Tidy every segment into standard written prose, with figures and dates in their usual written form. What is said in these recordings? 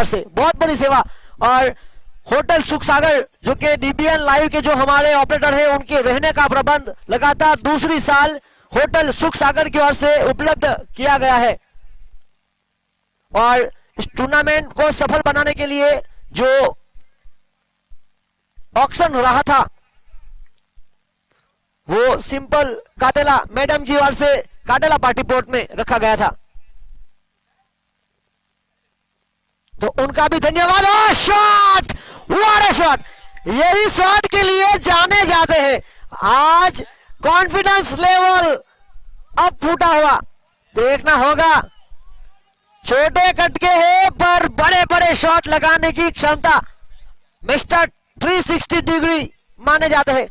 ओर से बहुत बड़ी सेवा। और होटल सुख सागर जो कि डीबीएन लाइव के जो हमारे ऑपरेटर हैं उनके रहने का प्रबंध लगातार दूसरी साल होटल सुख सागर की ओर से उपलब्ध किया गया है। और इस टूर्नामेंट को सफल बनाने के लिए जो ऑक्शन रहा था वो सिंपल काटेला मैडम की ओर से काटेला पार्टी प्लॉट में रखा गया था, तो उनका भी धन्यवाद। और शॉट, व्हाट अ शॉट, यही शॉट के लिए जाने जाते हैं। आज कॉन्फिडेंस लेवल अब फूटा हुआ देखना होगा। छोटे कटके हैं पर बड़े बड़े शॉट लगाने की क्षमता मिस्टर 360 डिग्री माने जाते हैं।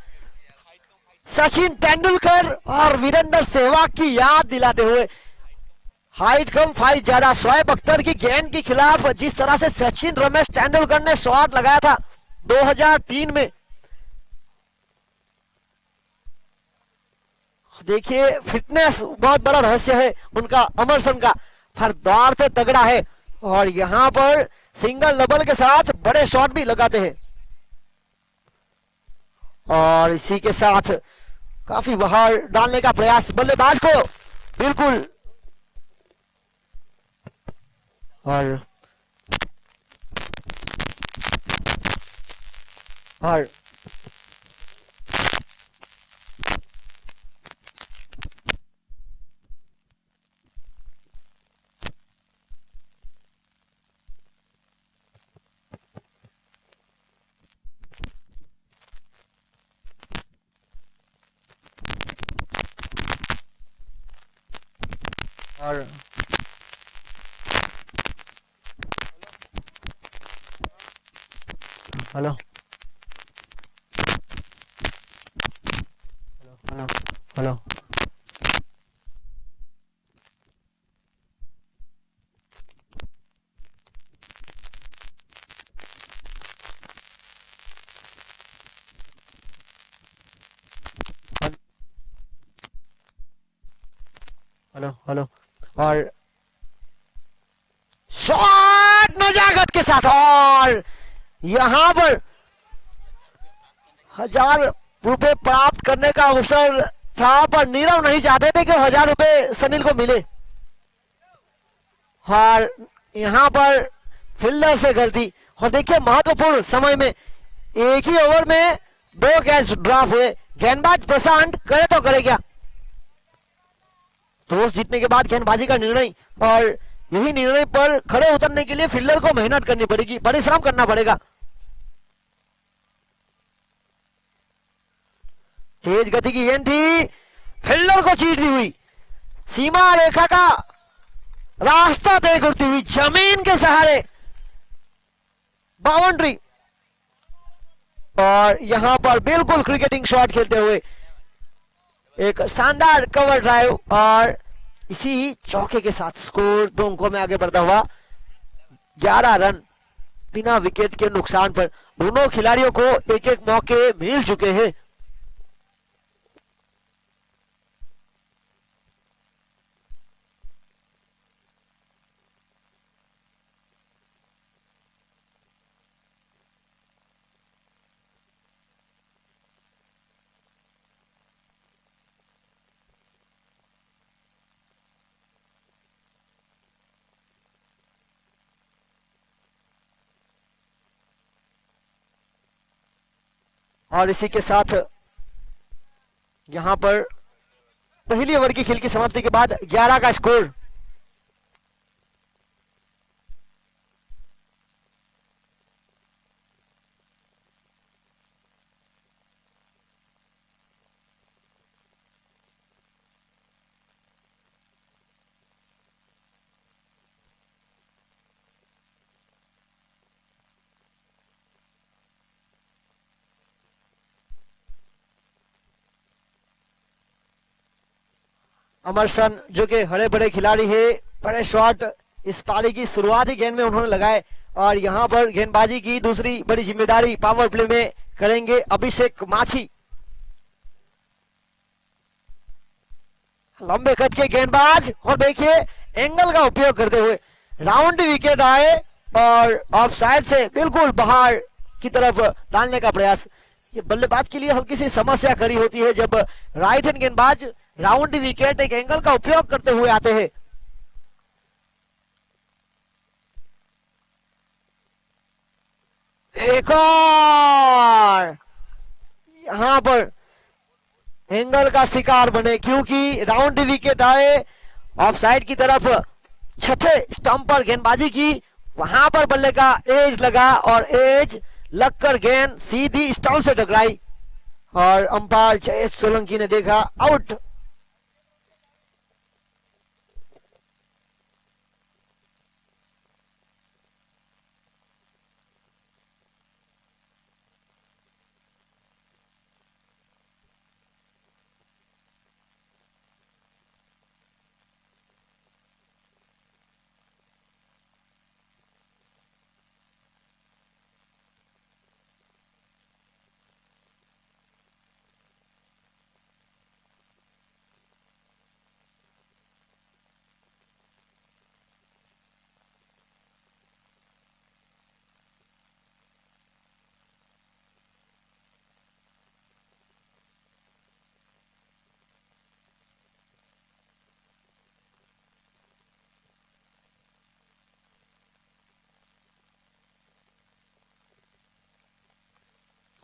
सचिन तेंदुलकर और वीरेंद्र सहवाग की याद दिलाते हुए हाइट कम फाइट ज्यादा, शोएब अख्तर की गेंद के खिलाफ जिस तरह से सचिन रमेश तेंदुलकर ने शॉट लगाया था 2003 में, देखिए फिटनेस बहुत बड़ा रहस्य है उनका, अमरसन का, पर दौड़ते तगड़ा है। और यहां पर सिंगल डबल के साथ बड़े शॉट भी लगाते हैं। और इसी के साथ काफी बाहर डालने का प्रयास बल्लेबाज को, बिल्कुल। और hello hello hello hello hello. और शॉट नजाकत के साथ, और यहां पर 1000 रुपए प्राप्त करने का अवसर था, पर नीरव नहीं चाहते थे कि 1000 रुपए सनील को मिले। और यहां पर फील्डर से गलती। और देखिए महत्वपूर्ण समय में एक ही ओवर में 2 कैच ड्रॉप हुए। गेंदबाज प्रशांत करे तो करे क्या, टॉस जीतने के बाद गेंदबाजी का निर्णय, और यही निर्णय पर खड़े उतरने के लिए फील्डर को मेहनत करनी पड़ेगी, परिश्रम करना पड़ेगा। तेज गति की गेंद थी, फील्डर को चीरती हुई सीमा रेखा का रास्ता तय करती हुई जमीन के सहारे बाउंड्री। और यहां पर बिल्कुल क्रिकेटिंग शॉट खेलते हुए एक शानदार कवर ड्राइव, और इसी चौके के साथ स्कोर 2 अंकों में आगे बढ़ता हुआ 11 रन बिना विकेट के नुकसान पर। दोनों खिलाड़ियों को एक एक मौके मिल चुके हैं। और इसी के साथ यहां पर पहली ओवर की खेल की समाप्ति के बाद 11 का स्कोर। अमरसन जो कि हरे बड़े खिलाड़ी है, बड़े शॉट इस पारी की शुरुआती गेंद में उन्होंने लगाए। और यहां पर गेंदबाजी की दूसरी बड़ी जिम्मेदारी पावर प्ले में करेंगे अभिषेक माछी। लंबे कद के गेंदबाज, और देखिए एंगल का उपयोग करते हुए राउंड विकेट आए और ऑफ साइड से बिल्कुल बाहर की तरफ डालने का प्रयास। ये बल्लेबाज के लिए हल्की सी समस्या खड़ी होती है जब राइट हैंड गेंदबाज राउंड विकेट एक एंगल का उपयोग करते हुए आते हैं। एक और यहां पर एंगल का शिकार बने क्योंकि राउंड विकेट आए ऑफ साइड की तरफ। छठे स्टंप पर गेंदबाजी की, वहां पर बल्ले का एज लगा और एज लगकर गेंद सीधी स्टंप से टकराई और अंपायर जयेश सोलंकी ने देखा आउट।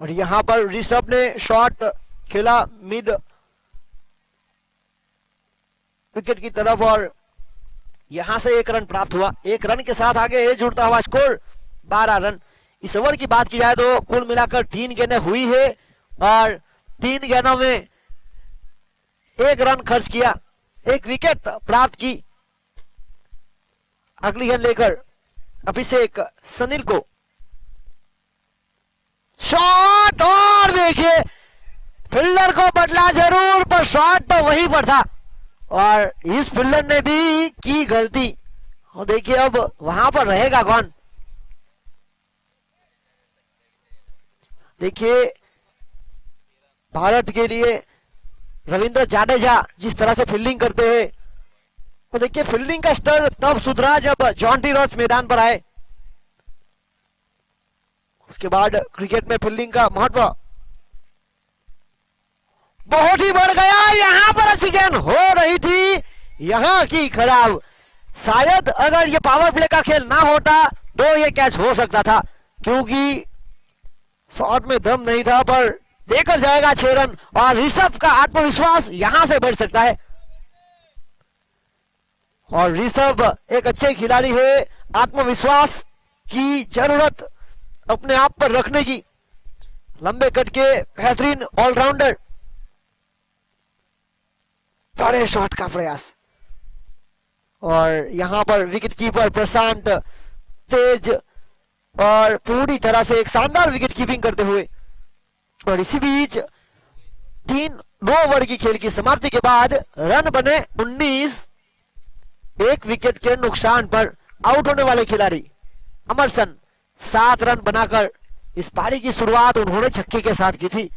और यहां पर ऋषभ ने शॉट खेला मिड विकेट की तरफ और यहां से 1 रन प्राप्त हुआ। 1 रन के साथ आगे जुड़ता हुआ स्कोर 12 रन। इस ओवर की बात की जाए तो कुल मिलाकर 3 गेंदें हुई है और 3 गेंदों में 1 रन खर्च किया, 1 विकेट प्राप्त की। अगली गेंद लेकर अभिषेक सनील को शॉट और देखिए फील्डर को बदला जरूर पर शॉट तो वहीं पर था और इस फील्डर ने भी की गलती। और देखिए अब वहां पर रहेगा कौन। देखिए भारत के लिए रविंद्र जाडेजा जिस तरह से फील्डिंग करते हैं, तो देखिए फील्डिंग का स्तर तब सुधरा जब जॉन्टी रॉस मैदान पर आए। उसके बाद क्रिकेट में फील्डिंग का महत्व बहुत ही बढ़ गया। यहां पर अच्छी गेंद हो रही थी, यहां की खराब। शायद अगर ये पावर प्ले का खेल ना होता तो ये कैच हो सकता था क्योंकि शॉट में दम नहीं था, पर देकर जाएगा 6 रन और ऋषभ का आत्मविश्वास यहां से बढ़ सकता है। और ऋषभ एक अच्छे खिलाड़ी है, आत्मविश्वास की जरूरत अपने आप पर रखने की, लंबे कट के बेहतरीन ऑलराउंडर। बड़े शॉट का प्रयास और यहां पर विकेट कीपर प्रशांत तेज और पूरी तरह से एक शानदार विकेट कीपिंग करते हुए। और इसी बीच 3 ओवर की खेल की समाप्ति के बाद रन बने 19। 1 विकेट के नुकसान पर आउट होने वाले खिलाड़ी अमरसन 7 रन बनाकर इस पारी की शुरुआत उन्होंने छक्के के साथ की थी।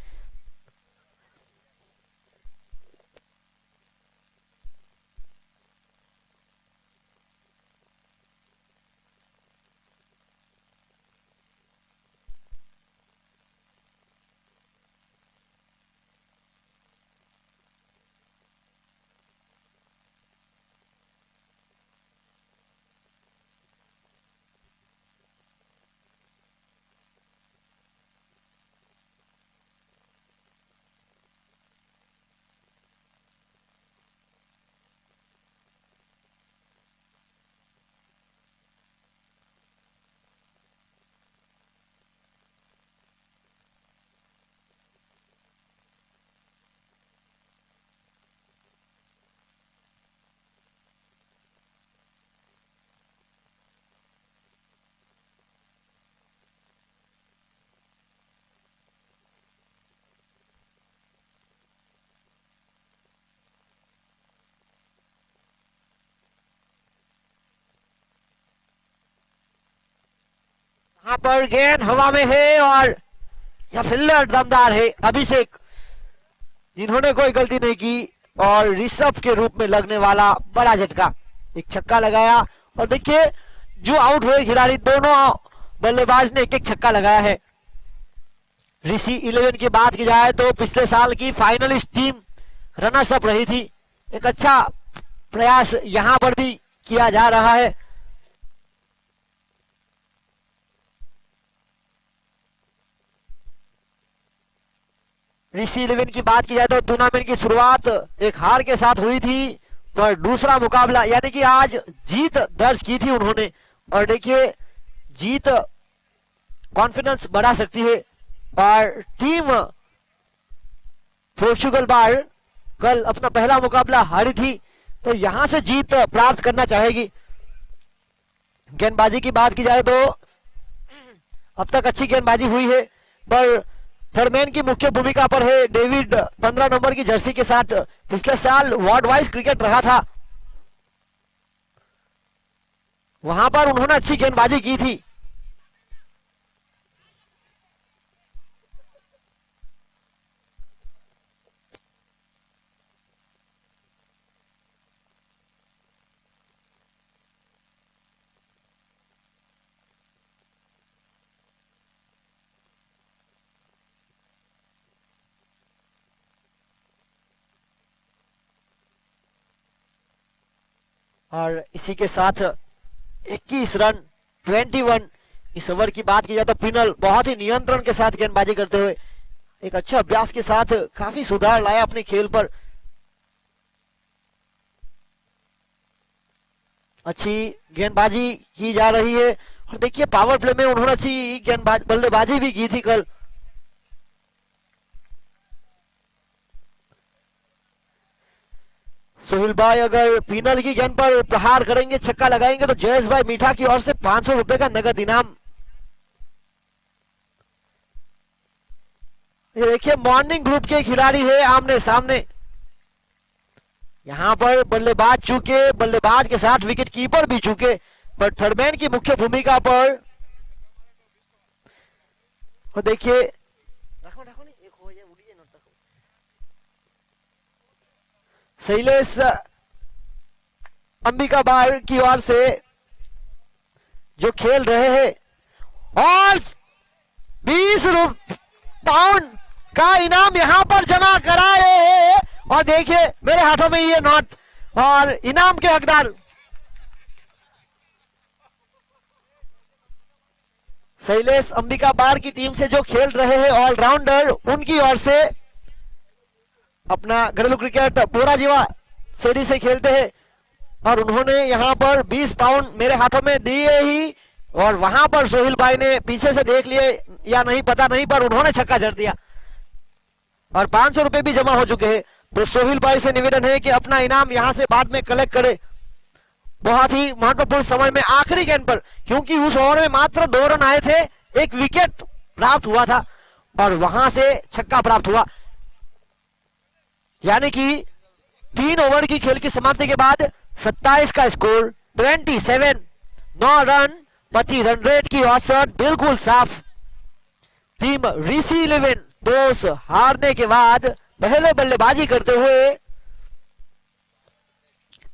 यहां पर गेंद हवा में है और यह फील्डर दमदार है अभिषेक, जिन्होंने कोई गलती नहीं की और ऋषभ के रूप में लगने वाला बड़ा झटका। एक छक्का लगाया और देखिए जो आउट हुए खिलाड़ी दोनों बल्लेबाज ने एक एक छक्का लगाया है। ऋषि 11 की बात की जाए तो पिछले साल की फाइनलिस्ट टीम रनर्स अप रही थी। एक अच्छा प्रयास यहां पर भी किया जा रहा है। ऋषि 11 की बात की जाए तो टूर्नामेंट की शुरुआत एक हार के साथ हुई थी, पर दूसरा मुकाबला यानी कि आज जीत दर्ज की थी उन्होंने। और देखिए जीत कॉन्फिडेंस बढ़ा सकती है। और टीम पोर्चुगल बार कल अपना पहला मुकाबला हारी थी, तो यहां से जीत प्राप्त करना चाहेगी। गेंदबाजी की बात की जाए तो अब तक अच्छी गेंदबाजी हुई है, पर थर्डमैन की मुख्य भूमिका पर है डेविड 15 नंबर की जर्सी के साथ। पिछले साल वार्ड वाइज क्रिकेट रहा था, वहां पर उन्होंने अच्छी गेंदबाजी की थी। और इसी के साथ 21 रन 21। इस ओवर की बात की जाए तो पिनल बहुत ही नियंत्रण के साथ गेंदबाजी करते हुए एक अच्छे अभ्यास के साथ काफी सुधार लाया अपने खेल पर। अच्छी गेंदबाजी की जा रही है। और देखिए पावर प्ले में उन्होंने अच्छी गेंदबाजी बल्लेबाजी भी की थी कल। सोहेल भाई अगर पिनल की गेंद पर प्रहार करेंगे, छक्का लगाएंगे, तो जयेश भाई मीठा की ओर से 500 रुपए का नगद इनाम। ये देखिए मॉर्निंग ग्रुप के खिलाड़ी है आमने सामने। यहां पर बल्लेबाज चूके, बल्लेबाज के साथ विकेट कीपर भी चूके, पर थर्डमैन की मुख्य भूमिका पर। और देखिए शैलेश अंबिका बार की ओर से जो खेल रहे हैं और 20 पाउंड का इनाम यहां पर जमा कराए। और देखिए मेरे हाथों में ये नोट और इनाम के हकदार शैलेश अंबिका बार की टीम से जो खेल रहे हैं ऑलराउंडर, उनकी ओर से अपना घरेलू क्रिकेट पूरा जीवा शैली से खेलते हैं। और उन्होंने यहां पर 20 पाउंड मेरे हाथों में दिए ही, और वहां पर सोहेल भाई ने पीछे से देख लिए या नहीं पता नहीं, पर उन्होंने छक्का जड़ दिया और 500 रुपए भी जमा हो चुके हैं। तो सोहेल भाई से निवेदन है कि अपना इनाम यहां से बाद में कलेक्ट करे। बहुत ही महत्वपूर्ण समय में आखिरी गेंद पर, क्योंकि उस ओवर में मात्र 2 रन आए थे, एक विकेट प्राप्त हुआ था और वहां से छक्का प्राप्त हुआ। यानी कि 3 ओवर की खेल की समाप्ति के बाद 27 का स्कोर 27, 9 रन प्रति रन रेट की औसत बिल्कुल साफ। टीम ऋषि 11 टॉस हारने के बाद पहले बल्लेबाजी करते हुए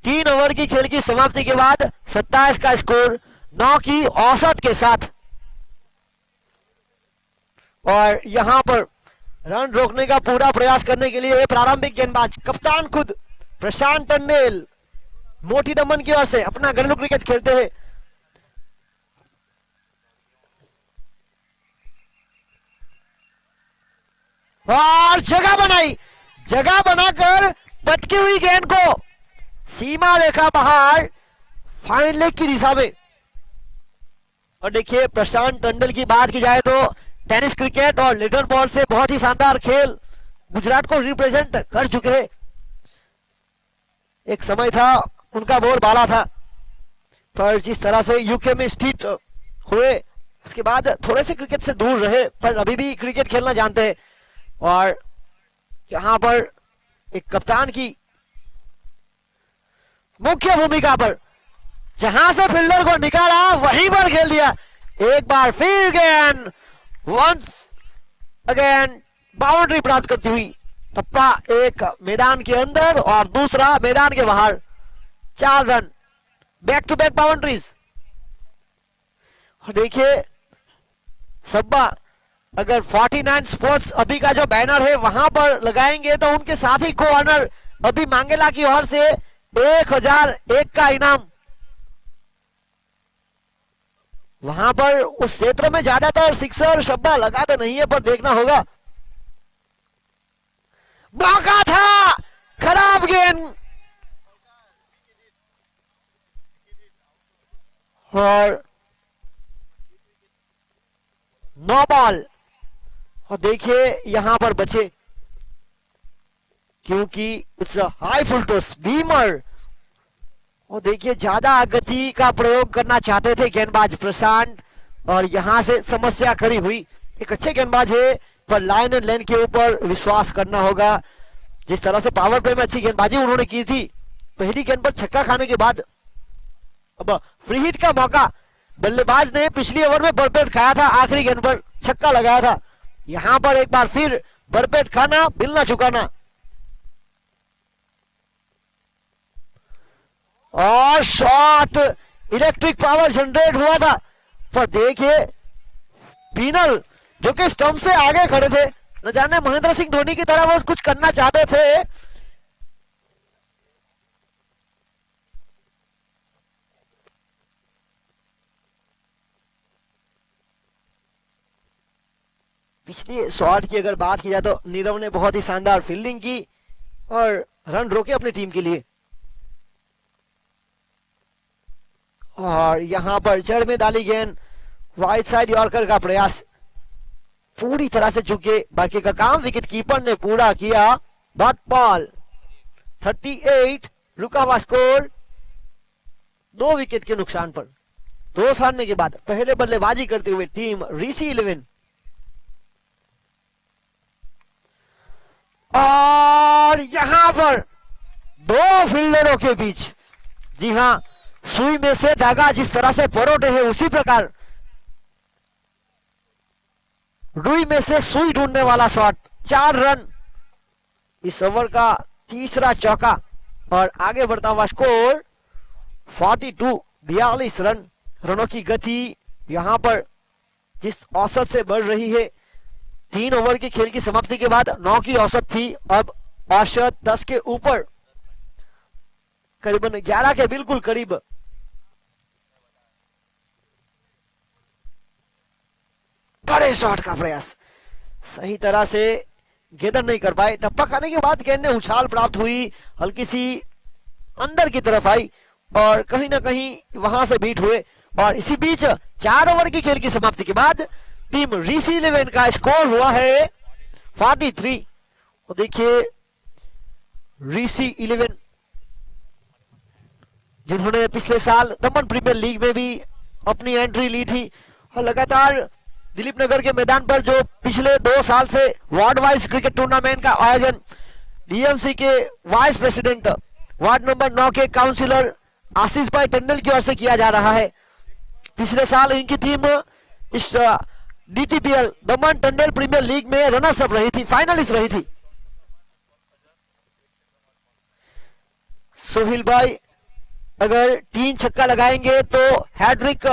3 ओवर की खेल की समाप्ति के बाद 27 का स्कोर 9 की औसत के साथ। और यहां पर रन रोकने का पूरा प्रयास करने के लिए प्रारंभिक गेंदबाज कप्तान खुद प्रशांत टंडेल मोटी दमन की ओर से अपना घरेलू क्रिकेट खेलते हैं। और जगह बनाई, जगह बनाकर पटकी हुई गेंद को सीमा रेखा बाहर फाइन लेग की दिशा में। और देखिए प्रशांत टंडेल की बात की जाए तो टेनिस क्रिकेट और लिटिल बॉल से बहुत ही शानदार खेल गुजरात को रिप्रेजेंट कर चुके हैं। एक समय था उनका बोल बाला था, पर जिस तरह से यूके में स्थित हुए उसके बाद थोड़े से क्रिकेट से दूर रहे, पर अभी भी क्रिकेट खेलना जानते हैं। और यहां पर एक कप्तान की मुख्य भूमिका पर जहां से फील्डर को निकाला वहीं पर खेल दिया। एक बार फिर गेंद वंस अगेन बाउंड्री प्राप्त करती हुई टप्पा, एक मैदान के अंदर और दूसरा मैदान के बाहर। 4 run, back to back boundaries. देखिए सब्बा अगर 49 स्पोर्ट्स अभी का जो बैनर है वहां पर लगाएंगे तो उनके साथी को ऑनर अभी मांगेला की ओर से 1001 का इनाम। वहां पर उस क्षेत्र में ज्यादातर सिक्सर शब्बा लगाते नहीं है, पर देखना होगा। मौका था, खराब गेंद और 9 बॉल। और देखिए यहां पर बचे क्योंकि it's a high full toss Beamer. और देखिए ज्यादा गति का प्रयोग करना चाहते थे गेंदबाज प्रशांत और यहां से समस्या खड़ी हुई। एक अच्छे गेंदबाज है पर लाइन एंड लेन के ऊपर विश्वास करना होगा। जिस तरह से पावर प्ले में अच्छी गेंदबाजी उन्होंने की थी, पहली गेंद पर छक्का खाने के बाद अब फ्री हिट का मौका। बल्लेबाज ने पिछली ओवर में बरपेट खाया था, आखिरी गेंद पर छक्का लगाया था। यहां पर एक बार फिर बरपेट खाना, बिल ना चुकाना। और शॉट इलेक्ट्रिक पावर जनरेट हुआ था, पर देखिए पिनल जो कि स्टंप से आगे खड़े थे, न जाने महेंद्र सिंह धोनी की तरह वो कुछ करना चाहते थे। पिछले शॉट की अगर बात की जाए तो नीरव ने बहुत ही शानदार फील्डिंग की और रन रोके अपनी टीम के लिए। और यहां पर जड़ में डाली गेंद, वाइड साइड यॉर्कर का प्रयास पूरी तरह से चुके। बाकी का काम विकेट कीपर ने पूरा किया। डॉट बॉल 38, रुका हुआ स्कोर 2 विकेट के नुकसान पर। टॉस हारने के बाद पहले बल्लेबाजी करते हुए टीम रीसी 11। और यहां पर 2 फील्डरों के बीच, जी हां, सुई में से धागा जिस तरह से परोटे है उसी प्रकार रुई में से सुई ढूंढने वाला शॉट। 4 रन इस ओवर का तीसरा चौका और आगे बढ़ता हुआ स्कोर 42 रन। रनों की गति यहां पर जिस औसत से बढ़ रही है, 3 ओवर की खेल की समाप्ति के बाद 9 की औसत थी, अब औसत 10 के ऊपर, करीबन 11 के बिल्कुल करीब। बड़े शॉट का प्रयास, सही तरह से गेंद नहीं कर पाए। टप्पा खाने के बाद गेंद ने उछाल प्राप्त हुई, हल्की सी अंदर की तरफ आई और कहीं ना कहीं वहां से बीट हुए। और इसी बीच 4 ओवर की खेल की समाप्ति के बाद टीम रीसी 11 का स्कोर हुआ है 43। और देखिए रीसी 11 जिन्होंने पिछले साल दमन प्रीमियर लीग में भी अपनी एंट्री ली थी और लगातार दिलीप नगर के मैदान पर जो पिछले 2 साल से वार्ड वाइज क्रिकेट टूर्नामेंट का आयोजन डीएमसी के वाइस प्रेसिडेंट वार्ड नंबर 9 के काउंसिलर आशीष भाई टंडल की ओर से किया जा रहा है। पिछले साल इनकी टीम इस डीटीपीएल दमन टंडल प्रीमियर लीग में रनर्स अप रही थी, फाइनलिस्ट रही थी। सोहिल भाई अगर 3 छक्का लगाएंगे तो हैट्रिक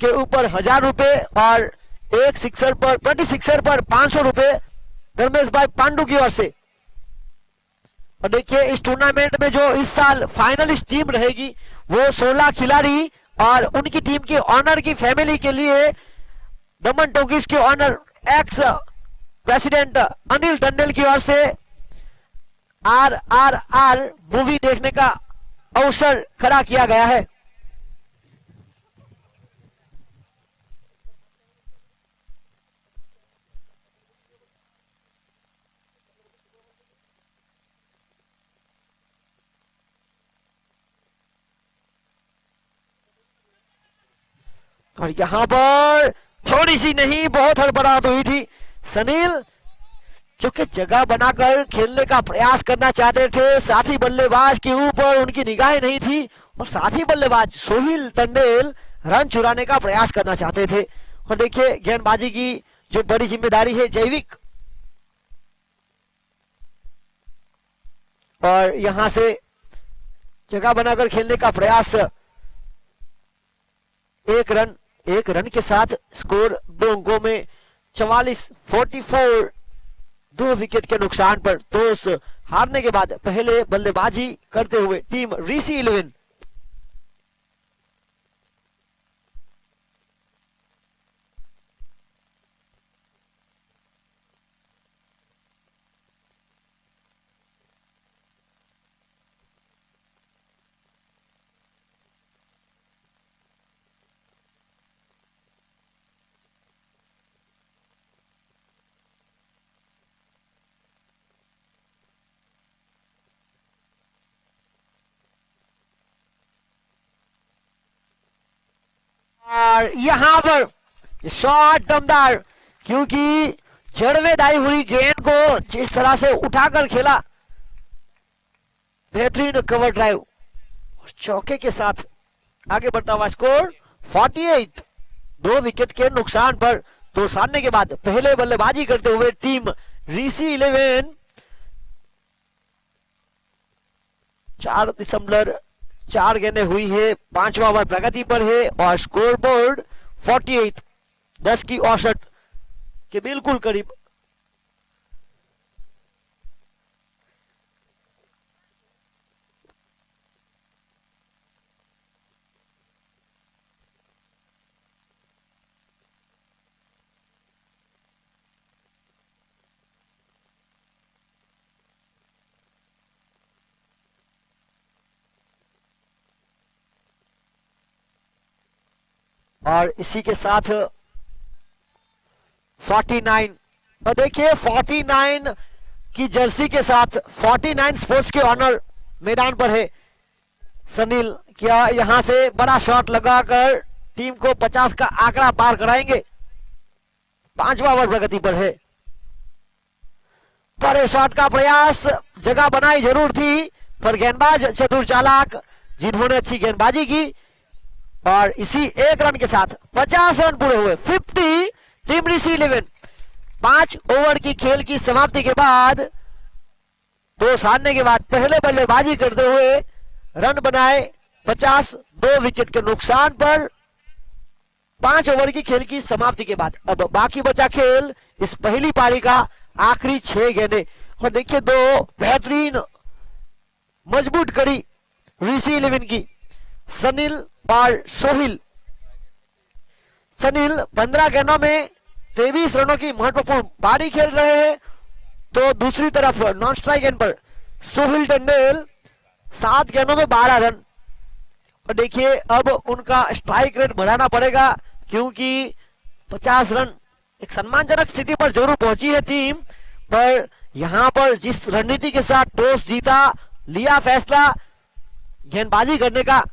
के ऊपर 1000 रुपए और एक सिक्सर पर 20 सिक्सर पर 500 रुपए धर्मेश भाई पांडु की ओर से। और देखिए इस टूर्नामेंट में जो इस साल फाइनलिस्ट टीम रहेगी वो 16 खिलाड़ी और उनकी टीम के ऑनर की फैमिली के लिए दमन टॉकीज के ऑनर एक्स प्रेसिडेंट अनिल टंडल की ओर से RRR मूवी देखने का अवसर खड़ा किया गया है। और यहां पर थोड़ी सी नहीं बहुत हड़बड़ाहट हुई थी। सनील जो कि जगह बनाकर खेलने का प्रयास करना चाहते थे, साथी बल्लेबाज के ऊपर उनकी निगाहें नहीं थी और साथी बल्लेबाज सोहिल टंडेल रन चुराने का प्रयास करना चाहते थे। और देखिए गेंदबाजी की जो बड़ी जिम्मेदारी है जैविक, और यहां से जगह बनाकर खेलने का प्रयास एक रन के साथ स्कोर 2 अंकों में 44-44, 2 विकेट के नुकसान पर टॉस हारने के बाद पहले बल्लेबाजी करते हुए टीम ऋषि 11। और यहां पर शॉट दमदार, क्योंकि जड़ में दाई हुई गेंद को जिस तरह से उठाकर खेला, बेहतरीन कवर ड्राइव, चौके के साथ आगे बढ़ता हुआ स्कोर 48, 2 विकेट के नुकसान पर तो साधने के बाद पहले बल्लेबाजी करते हुए टीम ऋषि 11 4.4 गेंदें हुई है, 5वां ओवर प्रगति पर है और स्कोर बोर्ड 48, 10 की औसत के बिल्कुल करीब। और इसी के साथ 49, और देखिए 49 की जर्सी के साथ 49 स्पोर्ट्स के ऑनर मैदान पर है। सनील क्या यहां से बड़ा शॉट लगाकर टीम को 50 का आंकड़ा पार कराएंगे? 5वां ओवर प्रगति पर है, पर शॉट का प्रयास, जगह बनाई जरूर थी, पर गेंदबाज चतुर चालाक जिन्होंने अच्छी गेंदबाजी की और इसी 1 रन के साथ 50 रन पूरे हुए। 50 टीम ऋषि 11। 5 ओवर की खेल की समाप्ति के बाद तो साधने के बाद पहले बल्लेबाजी करते हुए रन बनाए 50, 2 विकेट के नुकसान पर 5 ओवर की खेल की समाप्ति के बाद। अब बाकी बचा खेल इस पहली पारी का आखिरी 6 गेंदें, और देखिए 2 बेहतरीन मजबूत कड़ी ऋषि 11 की, सनील और सोहिल। सनील 15 गेंदों में 23 रनों की महत्वपूर्ण पारी खेल रहे हैं, तो दूसरी तरफ नॉन स्ट्राइक गेंद पर सोहिल टंडेल 7 गेंदों में 12 रन। और देखिए अब उनका स्ट्राइक रेट बढ़ाना पड़ेगा, क्योंकि 50 रन एक सम्मानजनक स्थिति पर जरूर पहुंची है टीम, पर यहां पर जिस रणनीति के साथ टॉस जीता, लिया फैसला गेंदबाजी करने का,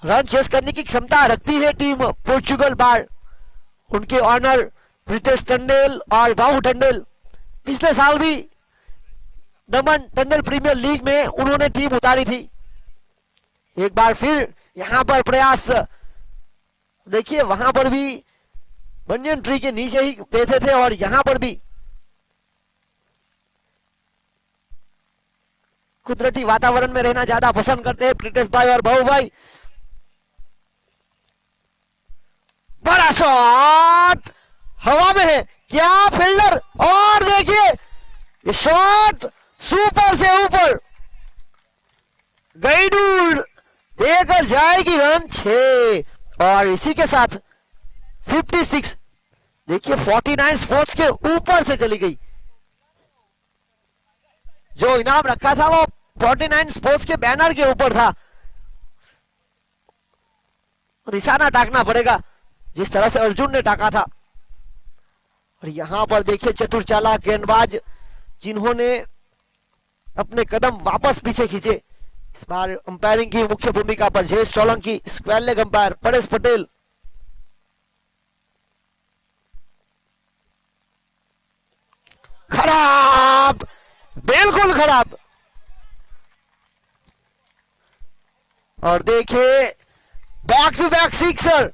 रन चेस करने की क्षमता रखती है टीम पोर्चुगल बार। उनके ऑनर प्रीतेश टंडेल और बाहु टंडेल, पिछले साल भी दमन टंडेल प्रीमियर लीग में उन्होंने टीम उतारी थी। एक बार फिर यहां पर प्रयास, देखिए वहां पर भी बनियन ट्री के नीचे ही बैठे थे और यहां पर भी कुदरती वातावरण में रहना ज्यादा पसंद करते हैं प्रीतेश भाई और बाहु भाई। बड़ा शॉट हवा में है, क्या फील्डर, और देखिए ये शॉट सुपर से ऊपर गई दूर, देकर जाएगी रन 6, और इसी के साथ 56, देखिए 49 स्पोर्ट्स के ऊपर से चली गई। जो इनाम रखा था वो 49 स्पोर्ट्स के बैनर के ऊपर था, निशाना टाकना पड़ेगा जिस तरह से अर्जुन ने टाका था। और यहां पर देखिए चतुर चालाक गेंदबाज जिन्होंने अपने कदम वापस पीछे खींचे। इस बार अंपायरिंग की मुख्य भूमिका पर Jayesh Solanki, square leg umpire Paresh Patel. खराब, बिल्कुल खराब, और देखिए बैक टू बैक सिक्सर।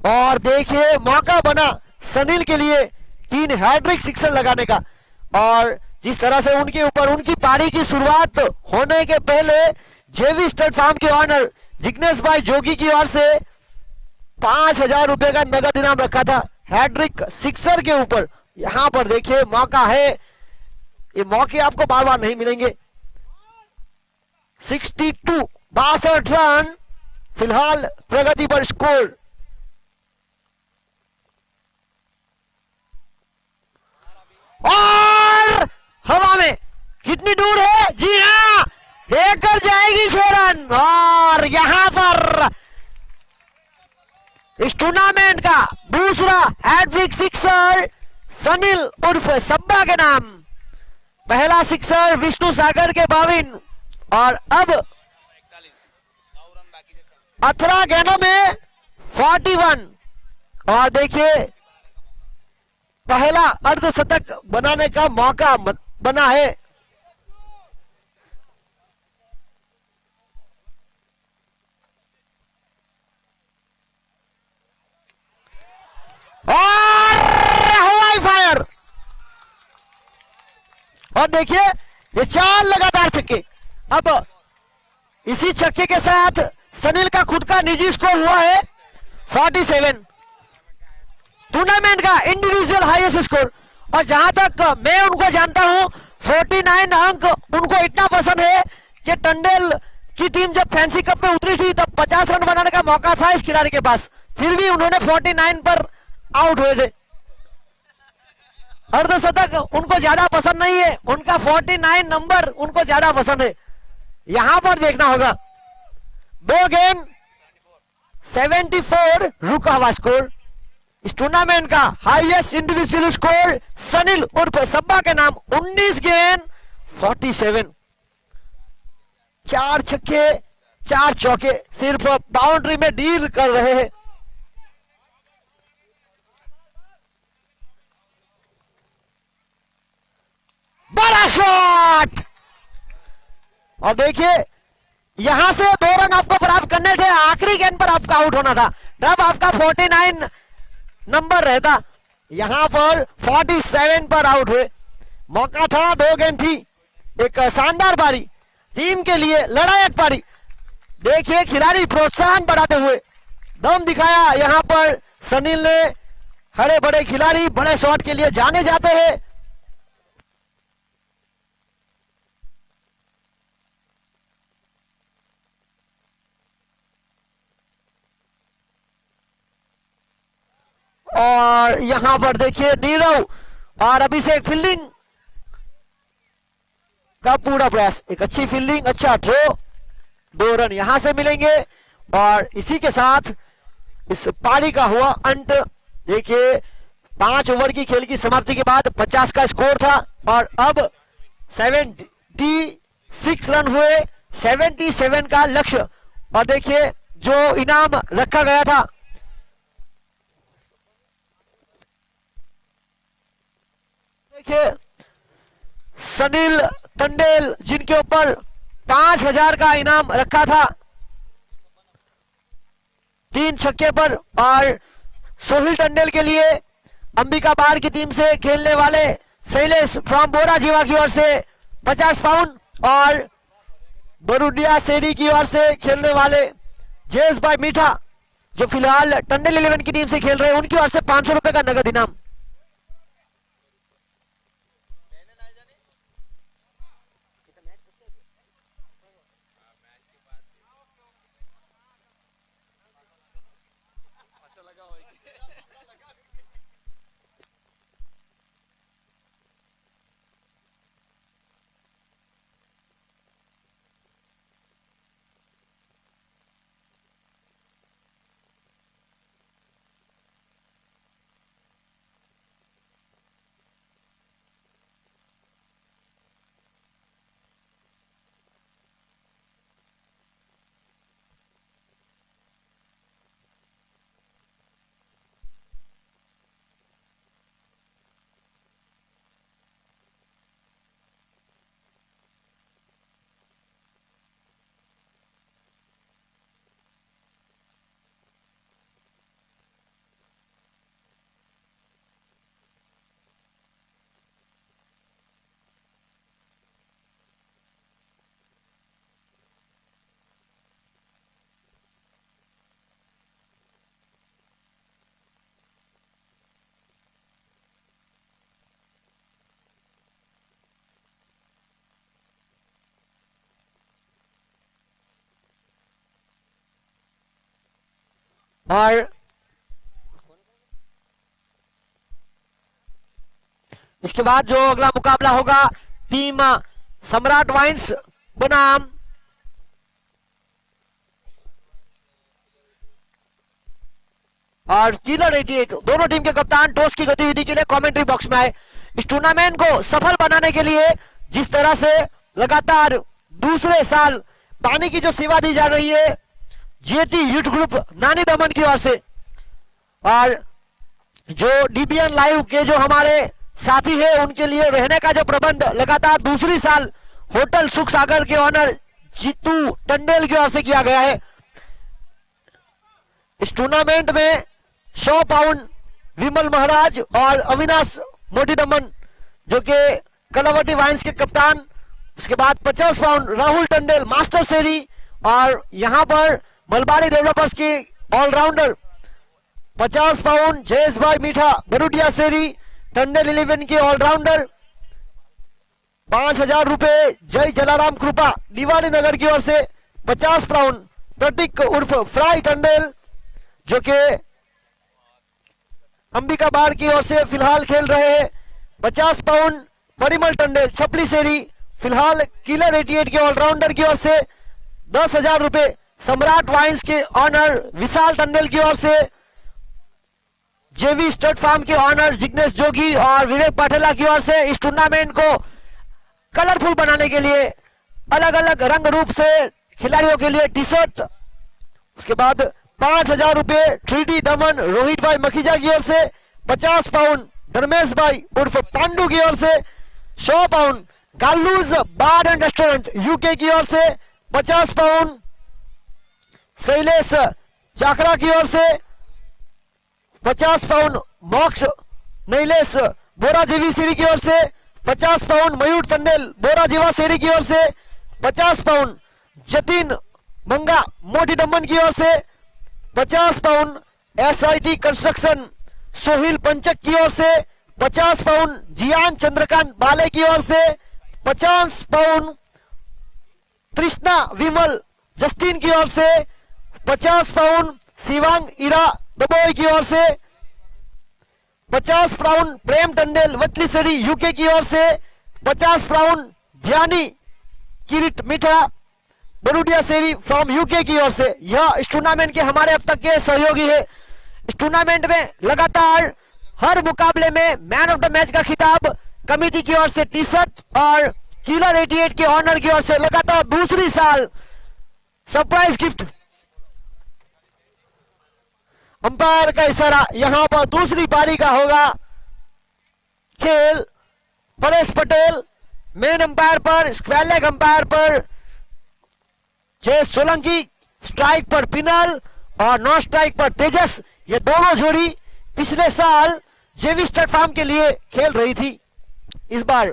और देखिए मौका बना सनील के लिए 3 हैट्रिक सिक्सर लगाने का, और जिस तरह से उनके ऊपर उनकी पारी की शुरुआत होने के पहले जेवी स्टेट फार्म के ऑनर जिग्नेश भाई जोगी की ओर से 5,000 रुपए का नगद इनाम रखा था हैट्रिक सिक्सर के ऊपर। यहां पर देखिए मौका है, ये मौके आपको बार बार नहीं मिलेंगे। 62 रन फिलहाल प्रगति पर स्कोर। और हवा में कितनी दूर है, जी हाँ लेकर जाएगी 6 रन। और यहां पर इस टूर्नामेंट का दूसरा हैट्रिक सिक्सर सनील उर्फ सब्बा के नाम। पहला सिक्सर विष्णु सागर के 52 और अब 18 गेंदों में 41। और देखिए पहला अर्धशतक बनाने का मौका बना है। और हवाई फायर, और देखिए ये 4 लगातार छक्के। अब इसी छक्के के साथ सनील का खुद का निजी स्कोर हुआ है 47, टूर्नामेंट का इंडिविजुअल हाईएस्ट स्कोर। और जहां तक मैं उनको जानता हूं 49 अंक उनको इतना पसंद है कि टंडेल की टीम जब फैंसी कप में उतरी थी तब 50 रन बनाने का मौका था इस खिलाड़ी के पास, फिर भी उन्होंने 49 पर आउट हुए थे। अर्धशतक उनको ज्यादा पसंद नहीं है, उनका 49 नंबर उनको ज्यादा पसंद है। यहां पर देखना होगा 2 गेंद 74 रुका हुआ स्कोर। इस टूर्नामेंट का हाईएस्ट इंडिविजुअल स्कोर सनील उर्फ सब्बा के नाम 19 गेंद 47। 4 छक्के 4 चौके सिर्फ बाउंड्री में डील कर रहे हैं। बड़ा शॉट, और देखिए यहां से 2 रन आपको प्राप्त करने थे, आखिरी गेंद पर आपका आउट होना था, तब आपका 49 नंबर रहता। यहां पर 47 पर आउट हुए। मौका था, 2 गेंद थी, एक शानदार पारी टीम के लिए, लड़ायक पारी। देखिए खिलाड़ी प्रोत्साहन बढ़ाते हुए दम दिखाया। यहां पर सनील ने, हरे बड़े खिलाड़ी बड़े शॉट के लिए जाने जाते हैं। और यहां पर देखिए नीरव और अभिषेक फील्डिंग का पूरा प्रयास, एक अच्छी फील्डिंग, अच्छा थ्रो, 2 रन यहां से मिलेंगे। और इसी के साथ इस पारी का हुआ अंत। देखिए 5 ओवर की खेल की समाप्ति के बाद 50 का स्कोर था और अब 76 रन हुए, 77 का लक्ष्य। और देखिए जो इनाम रखा गया था, देखिए सनील टंडेल जिनके ऊपर 5,000 का इनाम रखा था 3 छक्के पर, और सोहिल टंडेल के लिए अंबिका बार की टीम से खेलने वाले शैलेश फ्रॉम बोरा जीवा की ओर से 50 पाउंड, और बरुडिया सेरी की ओर से खेलने वाले जेस भाई मीठा जो फिलहाल टंडेल 11 की टीम से खेल रहे हैं, उनकी ओर से 500 रुपए का नगद इनाम। और इसके बाद जो अगला मुकाबला होगा टीम सम्राट वाइन्स बनाम और किलर 88, दोनों टीम के कप्तान टॉस की गतिविधि के लिए कमेंट्री बॉक्स में आए। इस टूर्नामेंट को सफल बनाने के लिए जिस तरह से लगातार दूसरे साल पानी की जो सेवा दी जा रही है जेटी यूथ ग्रुप नानी दमन की ओर से, और जो डीबीएन लाइव के जो हमारे साथी है उनके लिए रहने का जो प्रबंध लगातार दूसरी साल होटल सुख सागर के ऑनर जीतू टंडेल की ओर से किया गया है। इस टूर्नामेंट में 100 पाउंड विमल महाराज और अविनाश मोटी दमन जो कि कलावटी वाइन्स के कप्तान, उसके बाद 50 पाउंड राहुल टंडेल मास्टर शेरी, और यहां पर मलबारी डेवलपर्स के ऑलराउंडर 50 पाउंड जयेश भाई मीठा बरुडिया शेरी टंडेल 11 के ऑलराउंडर, 5000 रुपए जय जलाराम कृपा दिवाली नगर की ओर से, 50 पाउंड प्रतीक उर्फ फ्राई टंडेल जो कि अंबिका बार की ओर से फिलहाल खेल रहे हैं, 50 पाउंड परिमल टंडेल छपली शेरी फिलहाल किलर 88 के ऑलराउंडर की ओर से, 10,000 रुपए सम्राट वाइन्स के ऑनर विशाल टंडेल की ओर से, जेवी स्टड फार्म के ऑनर जिग्नेश जोगी और विवेक पाटेला की ओर से। इस टूर्नामेंट को कलरफुल बनाने के लिए अलग अलग रंग रूप से खिलाड़ियों के लिए टी शर्ट, उसके बाद 5,000 रुपए 3D दमन रोहित भाई मखीजा की ओर से, 50 पाउंड धर्मेश भाई उर्फ पांडू की ओर से, 100 पाउंड गालूज बार एंड रेस्टोरेंट यूके की ओर से, 50 पाउंड शैलेश चाकरा की ओर से, 50 पाउंड मॉक्स नैलेश बोरा जीवी शेरी की ओर से, 50 पाउंड मयूर टंडेल बोरा जीवा शेरी की ओर से, 50 पाउंड जतिन मंगा मोटी दमन की ओर से, 50 पाउंड एसआईटी कंस्ट्रक्शन सोहिल पंचक की ओर से, 50 पाउंड जियान चंद्रकांत बाले की ओर से, 50 पाउंड तृष्णा विमल जस्टिन की ओर से, 50 पाउंड शिवांग इरा दबोई की ओर से, 50 पाउंड प्रेम टंडेल वतलीसरी यूके की ओर से, 50 पाउंड ज्ञानी किरीट मीठा बरुडिया शेरी फ्रॉम यूके की ओर से। यह इस टूर्नामेंट के हमारे अब तक के सहयोगी है। इस टूर्नामेंट में लगातार हर मुकाबले में मैन ऑफ द मैच का खिताब कमेटी की ओर से टी शर्ट और किलर 88 के ऑनर की ओर से लगातार दूसरी साल सरप्राइज गिफ्ट। अंपायर का इशारा, यहां पर दूसरी पारी का होगा खेल। परेश पटेल मेन अंपायर पर, स्क्वायर लेग अंपायर पर जय सोलंकी, स्ट्राइक पर पिनल और नॉन स्ट्राइक पर तेजस। ये दोनों जोड़ी पिछले साल जेवी स्टड फार्म के लिए खेल रही थी। इस बार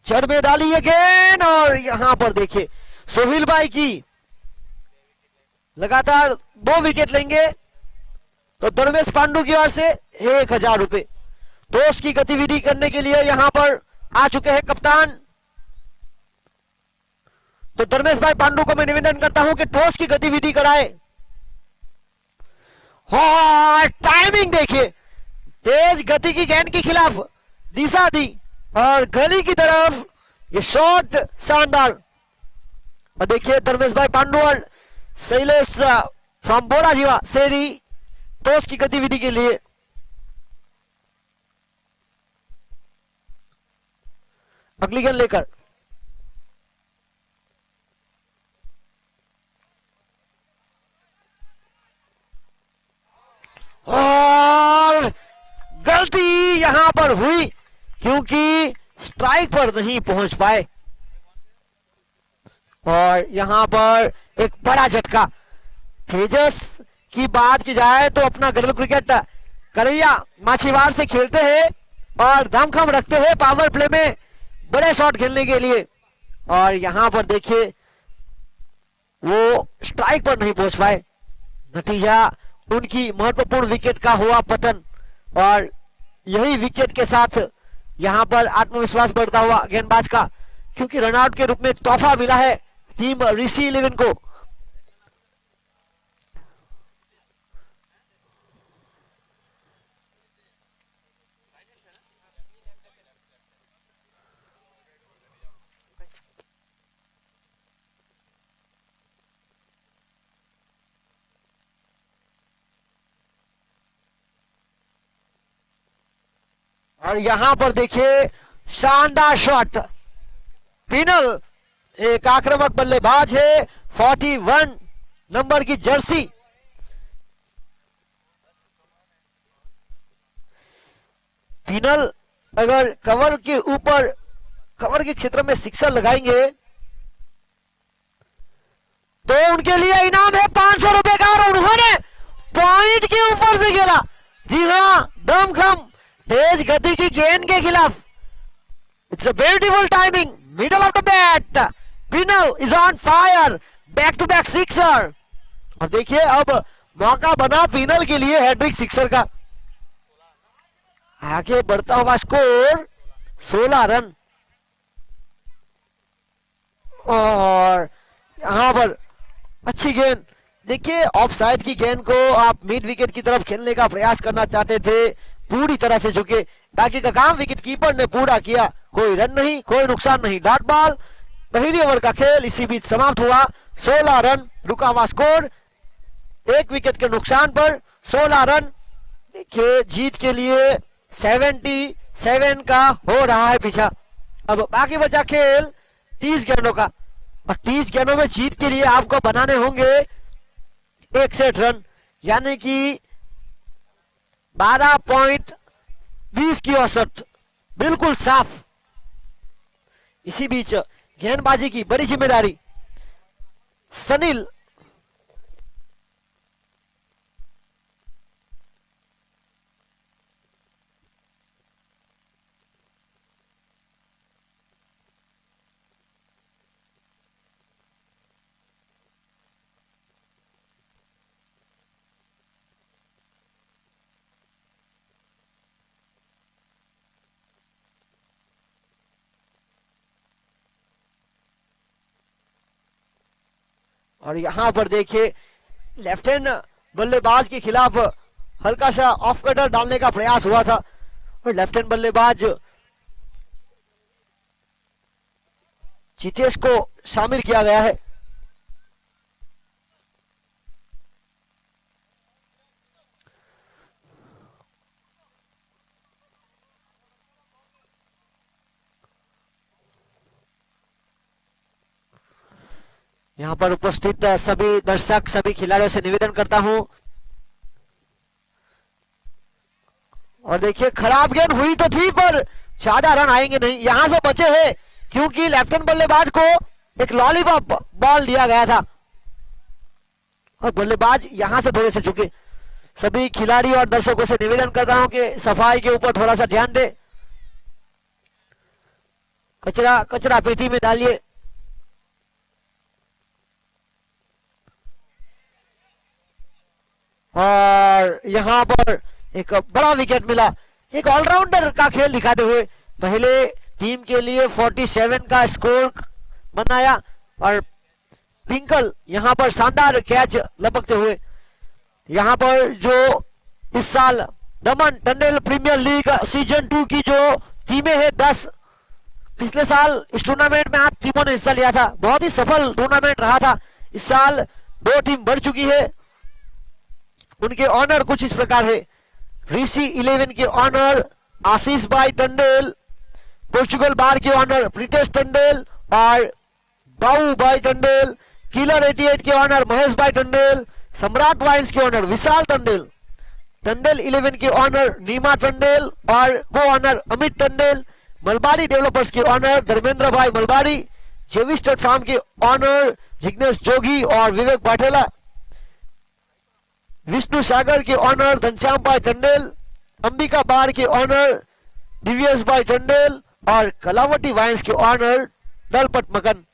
चढ़ में डाली ये गेंद और यहां पर देखिए सोहिल भाई की लगातार 2 विकेट लेंगे तो धर्मेश पांडू की ओर से 1,000 रुपए। टॉस की गतिविधि करने के लिए यहां पर आ चुके हैं कप्तान। तो धर्मेश भाई पांडू को मैं निवेदन करता हूं कि टॉस की गतिविधि कराए। और टाइमिंग देखिए, तेज गति की गेंद के खिलाफ दिशा दी और गली की तरफ ये शॉट शानदार। और देखिए धर्मेश भाई पांडू और शैलेश फ्रॉम बोरा जीवा शेरी टॉस की गतिविधि के लिए। अगली गेंद लेकर और गलती यहां पर हुई क्योंकि स्ट्राइक पर नहीं पहुंच पाए और यहां पर एक बड़ा झटका। तेजस की बात की जाए तो अपना घरेलू क्रिकेट करैया माछीवाड़ से खेलते हैं और दमखम रखते हैं पावर प्ले में बड़े शॉट खेलने के लिए। और यहां पर देखिए वो स्ट्राइक पर नहीं पहुंच पाए, नतीजा उनकी महत्वपूर्ण विकेट का हुआ पतन। और यही विकेट के साथ यहां पर आत्मविश्वास बढ़ता हुआ गेंदबाज का, क्योंकि रनआउट के रूप में तोहफा मिला है टीम ऋषि 11 को। और यहां पर देखिए शानदार शॉट, पिनल। एक आक्रामक बल्लेबाज है, 41 नंबर की जर्सी। पिनल अगर कवर के ऊपर, कवर के क्षेत्र में सिक्सर लगाएंगे तो उनके लिए इनाम है 500 रुपए का, और उन्होंने पॉइंट के ऊपर से खेला। जी हां, दमखम तेज गति की गेंद के खिलाफ। It's a beautiful timing, middle of the bat, पिनल is on fire, back to back sixer. और देखिए अब मौका बना पिनल के लिए हैट्रिक सिक्सर का। आगे बढ़ता हुआ स्कोर 16 रन। और यहां पर अच्छी गेंद, देखिए ऑफ साइड की गेंद को आप मिड विकेट की तरफ खेलने का प्रयास करना चाहते थे, पूरी तरह से झुके। बाकी का काम विकेट कीपर ने पूरा किया, कोई रन नहीं, कोई नुकसान नहीं। डॉट बॉल, पहली ओवर का खेल इसी बीच समाप्त हुआ। 16 रन रुका हुआ स्कोर, एक विकेट के नुकसान पर 16 रन। देखिए जीत के लिए 77 का हो रहा है पीछा। अब बाकी बचा खेल 30 गेंदों का, और 30 गेंदों में जीत के लिए आपको बनाने होंगे 61 रन, यानी कि 12.20 की औसत, बिल्कुल साफ। इसी बीच गेंदबाजी की बड़ी जिम्मेदारी सनील। और यहां पर देखिए लेफ्ट हैंड बल्लेबाज के खिलाफ हल्का सा ऑफ कटर डालने का प्रयास हुआ था, और लेफ्ट हैंड बल्लेबाज जितेश को शामिल किया गया है। यहां पर उपस्थित सभी दर्शक, सभी खिलाड़ियों से निवेदन करता हूं, और देखिए खराब गेंद हुई तो थी पर ज्यादा रन आएंगे नहीं, यहां से बचे हैं क्योंकि लेफ्ट हैंड बल्लेबाज को एक लॉलीपॉप बॉल दिया गया था, और बल्लेबाज यहां से थोड़े से चुके। सभी खिलाड़ी और दर्शकों से निवेदन करता हूं कि सफाई के ऊपर थोड़ा सा ध्यान दे, कचरा कचरा पेटी में डालिए। और यहां पर एक बड़ा विकेट मिला, एक ऑलराउंडर का खेल दिखाते हुए पहले टीम के लिए 47 का स्कोर बनाया, और पिंकल यहां पर शानदार कैच लपकते हुए। यहां पर जो इस साल दमन टंडेल प्रीमियर लीग सीजन 2 की जो टीमें हैं 10, पिछले साल इस टूर्नामेंट में आप टीमों ने हिस्सा लिया था, बहुत ही सफल टूर्नामेंट रहा था। इस साल 2 टीम बढ़ चुकी है, उनके ऑनर कुछ इस प्रकार है। ऋषि 11 के ऑनर आशीष भाई टंडेल, पोर्चुगल बार के ऑनर प्रीतेश टंडेल और बाऊ भाई टंडेल, किलर 88 के ऑनर महेश भाई टंडेल, सम्राट वाइन्स के ऑनर विशाल टंडेल, टंडेल 11 के ऑनर नीमा टंडेल और को ऑनर अमित टंडेल, मलबारी डेवलपर्स के ऑनर धर्मेंद्र भाई मलबारी, जेवी स्टेट फार्म के ऑनर जिग्नेश जोगी और विवेक पाठेला, विष्णु सागर के ऑनर घनश्याम भाई टंडेल, अंबिका बार के ऑनर दिव्यस भाई टंडेल और कलावटी वाइन्स के ऑनर दलपत मकन।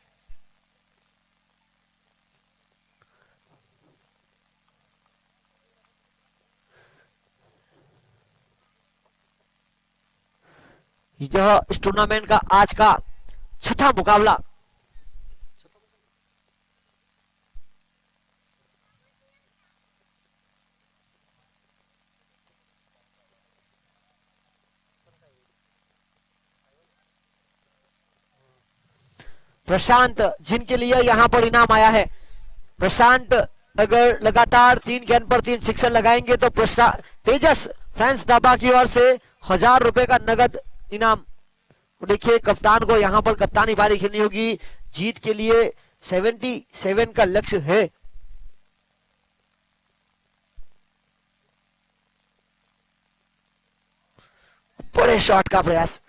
यह इस टूर्नामेंट का आज का छठा मुकाबला। प्रशांत जिनके लिए यहां पर इनाम आया है, प्रशांत अगर लगातार 3 गेंद पर 3 सिक्सर लगाएंगे तो तेजस फ्रांस दाबा की ओर से ₹1000 का नगद इनाम। देखिए कप्तान को यहाँ पर कप्तानी पारी खेलनी होगी, जीत के लिए 77 का लक्ष्य है। बड़े शॉट का प्रयास,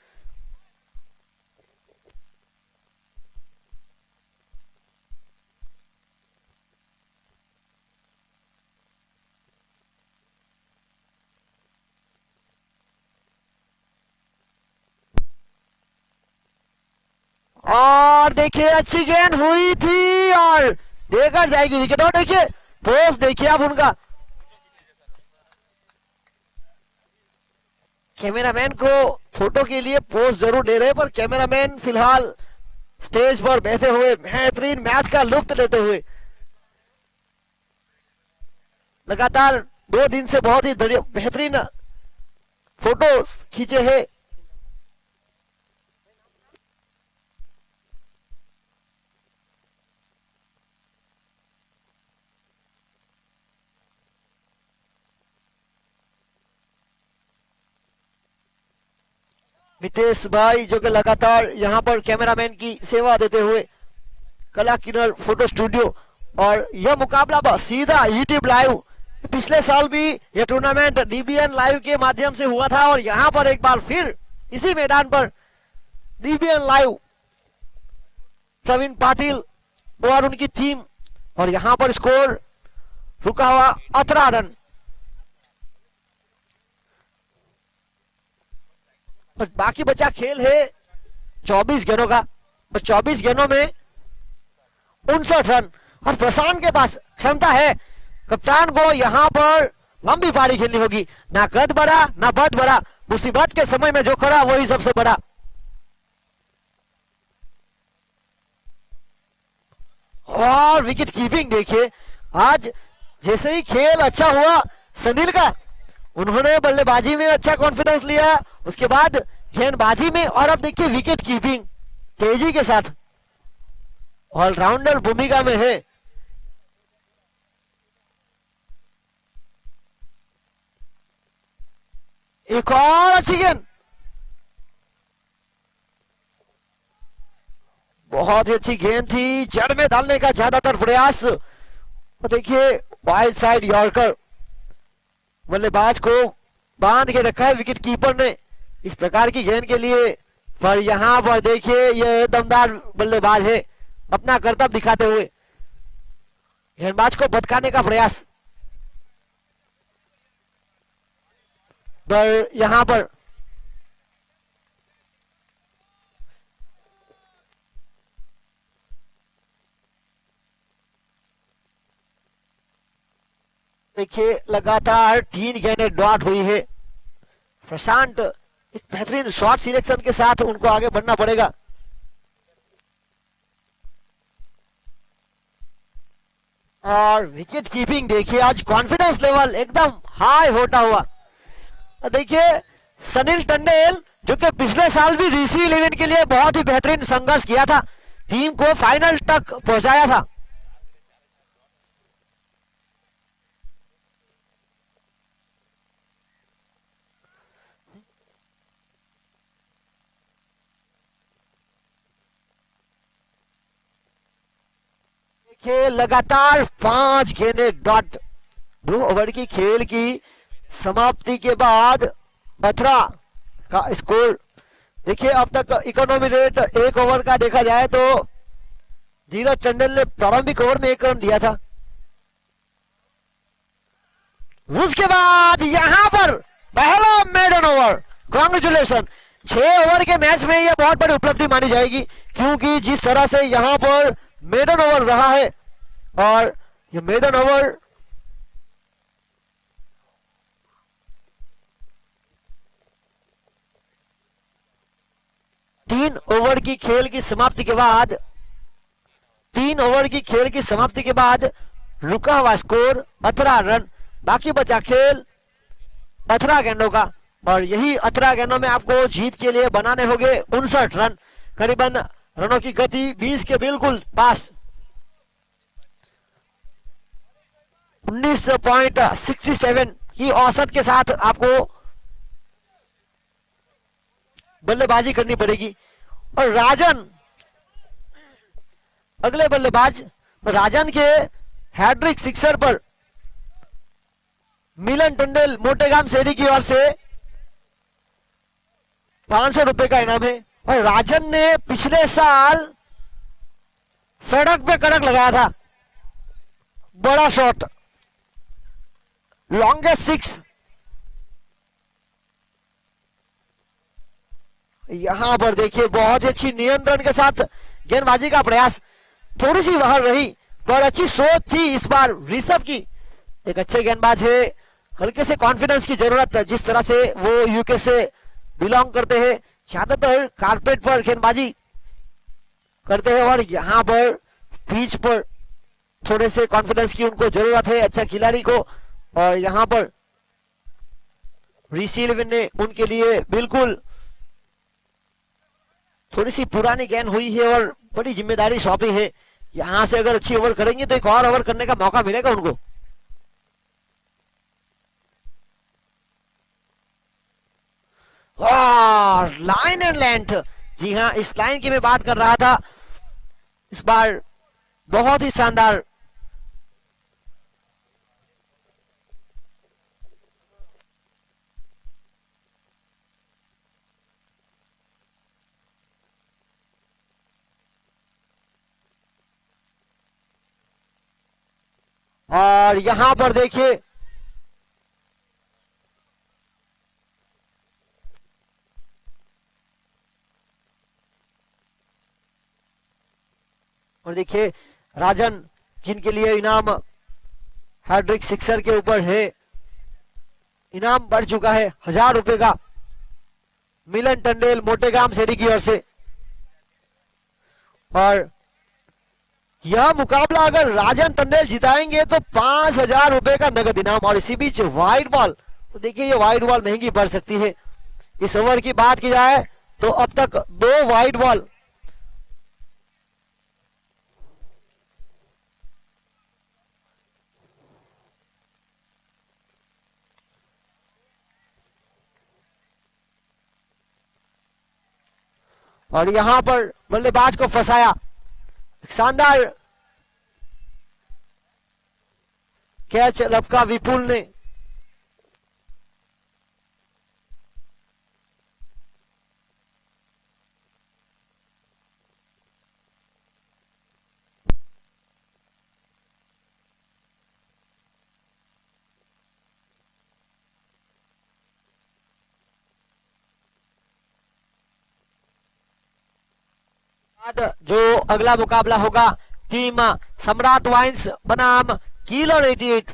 और देखिए अच्छी गेंद हुई थी और देकर जाएगी विकेट। और देखिए पोज देखिए आप उनका, कैमरामैन को फोटो के लिए पोज जरूर दे रहे हैं, पर कैमरामैन फिलहाल स्टेज पर बैठे हुए बेहतरीन मैच का लुत्फ लेते हुए लगातार 2 दिन से बहुत ही बेहतरीन फोटो खींचे हैं। मितेश भाई जो कि लगातार यहाँ पर कैमरामैन की सेवा देते हुए कला किन्नर फोटो स्टूडियो, और यह मुकाबला सीधा यूट्यूब लाइव, पिछले साल भी यह टूर्नामेंट डीबीएन लाइव के माध्यम से हुआ था और यहाँ पर एक बार फिर इसी मैदान पर डीबीएन लाइव प्रवीण पाटिल और उनकी टीम, और यहाँ पर स्कोर रुका हुआ 18 रन। बाकी बचा खेल है 24 गेंदों का, बस 24 गेंदों में 59 रन, और प्रशांत के पास क्षमता है। कप्तान को यहां पर लंबी पारी खेलनी होगी, ना कद बड़ा ना बद बड़ा, मुसीबत के समय में जो खड़ा वही सबसे बड़ा। और विकेट कीपिंग देखिए, आज जैसे ही खेल अच्छा हुआ सनील का, उन्होंने बल्लेबाजी में अच्छा कॉन्फिडेंस लिया, उसके बाद गेंदबाजी में, और अब देखिए विकेट कीपिंग तेजी के साथ ऑलराउंडर भूमिका में है। एक और अच्छी गेंद, बहुत ही अच्छी गेंद थी, जड़ में डालने का ज्यादातर प्रयास। तो देखिए वाइड साइड यॉर्कर, बल्लेबाज को बांध के रखा है विकेट कीपर ने इस प्रकार की गेंद के लिए, पर यहां पर देखिए यह दमदार बल्लेबाज है, अपना कर्तव्य दिखाते हुए गेंदबाज को भटकाने का प्रयास, पर यहां पर देखिए लगातार 3 गेंदें डॉट हुई है। प्रशांत एक बेहतरीन शॉट सिलेक्शन के साथ उनको आगे बढ़ना पड़ेगा। और विकेट कीपिंग देखिए, आज कॉन्फिडेंस लेवल एकदम हाई होता हुआ। देखिए सनील टंडेल जो कि पिछले साल भी ऋषि 11 के लिए बहुत ही बेहतरीन संघर्ष किया था, टीम को फाइनल तक पहुंचाया था। लगातार 5 गेंदें डॉट। 2 ओवर की खेल की समाप्ति के बाद 18 का स्कोर। देखिए अब तक इकोनॉमी रेट 1 ओवर का देखा जाए तो धीरज टंडन ने प्रारंभिक ओवर में 1 रन दिया था। उसके बाद यहां पर पहला मेडन ओवर, कांग्रेचुलेशन। 6 ओवर के मैच में यह बहुत बड़ी उपलब्धि मानी जाएगी, क्योंकि जिस तरह से यहां पर मेडन ओवर रहा है, और यह मेडन ओवर तीन ओवर की खेल की समाप्ति के बाद 3 ओवर की खेल की समाप्ति के बाद रुका हुआ स्कोर 18 रन। बाकी बचा खेल 18 गेंदों का, और यही 18 गेंदों में आपको जीत के लिए बनाने होंगे 59 रन। करीबन रनों की गति 20 के बिल्कुल पास। 19.67 की औसत के साथ आपको बल्लेबाजी करनी पड़ेगी। और राजन अगले बल्लेबाज, राजन के हैट्रिक सिक्सर पर मिलन टंडेल मोटेगाम शेरी की ओर से 500 रुपए का इनाम है। और राजन ने पिछले साल सड़क पे कड़क लगाया था, बड़ा शॉट, लॉन्गेस्ट 6। यहां पर देखिए बहुत ही अच्छी नियंत्रण के साथ गेंदबाजी का प्रयास, थोड़ी सी बाहर रही पर अच्छी सोच थी इस बार ऋषभ की। एक अच्छे गेंदबाज है, हल्के से कॉन्फिडेंस की जरूरत है। जिस तरह से वो यूके से बिलोंग करते हैं, ज्यादातर कारपेट पर गेंदबाजी करते हैं और यहाँ पर पिच पर थोड़े से कॉन्फिडेंस की उनको जरूरत है, अच्छा खिलाड़ी को। और यहाँ पर ऋषि इलेवन ने उनके लिए बिल्कुल थोड़ी सी पुरानी गेंद हुई है और बड़ी जिम्मेदारी सौंपी है। यहां से अगर अच्छी ओवर करेंगे तो एक और ओवर करने का मौका मिलेगा उनको। और लाइन एंड लेंथ, जी हां, इस लाइन की मैं बात कर रहा था। इस बार बहुत ही शानदार और यहां पर देखिए राजन जिनके लिए इनाम हैट्रिक सिक्सर के ऊपर है, इनाम बढ़ चुका है 1000 रुपए का मिलन टंडेल मोटेगाम शेरी की ओर से। और यह मुकाबला अगर राजन टंडेल जिताएंगे तो 5000 रुपए का नगद इनाम। और इसी बीच वाइड बॉल, तो देखिए ये वाइड बॉल महंगी पड़ सकती है। इस ओवर की बात की जाए तो अब तक 2 वाइड बॉल और यहां पर बल्लेबाज को फंसाया, शानदार कैच लपका विपुल ने। जो अगला मुकाबला होगा टीम सम्राट वाइन्स बनाम किलर 88,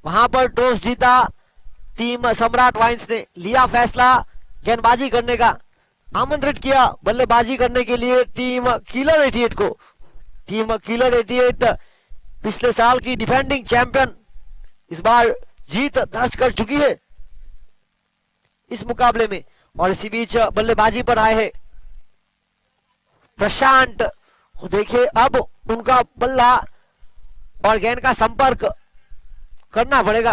वहां पर टॉस जीता टीम सम्राट वाइन्स ने लिया फैसला गेंदबाजी करने का, आमंत्रित किया बल्लेबाजी करने के लिए टीम किलर 88 को। टीम किलर 88 पिछले साल की डिफेंडिंग चैंपियन, इस बार जीत दर्ज कर चुकी है इस मुकाबले में। और इसी बीच बल्लेबाजी पर आए हैं प्रशांत। देखिए अब उनका बल्ला और गेंद का संपर्क करना पड़ेगा।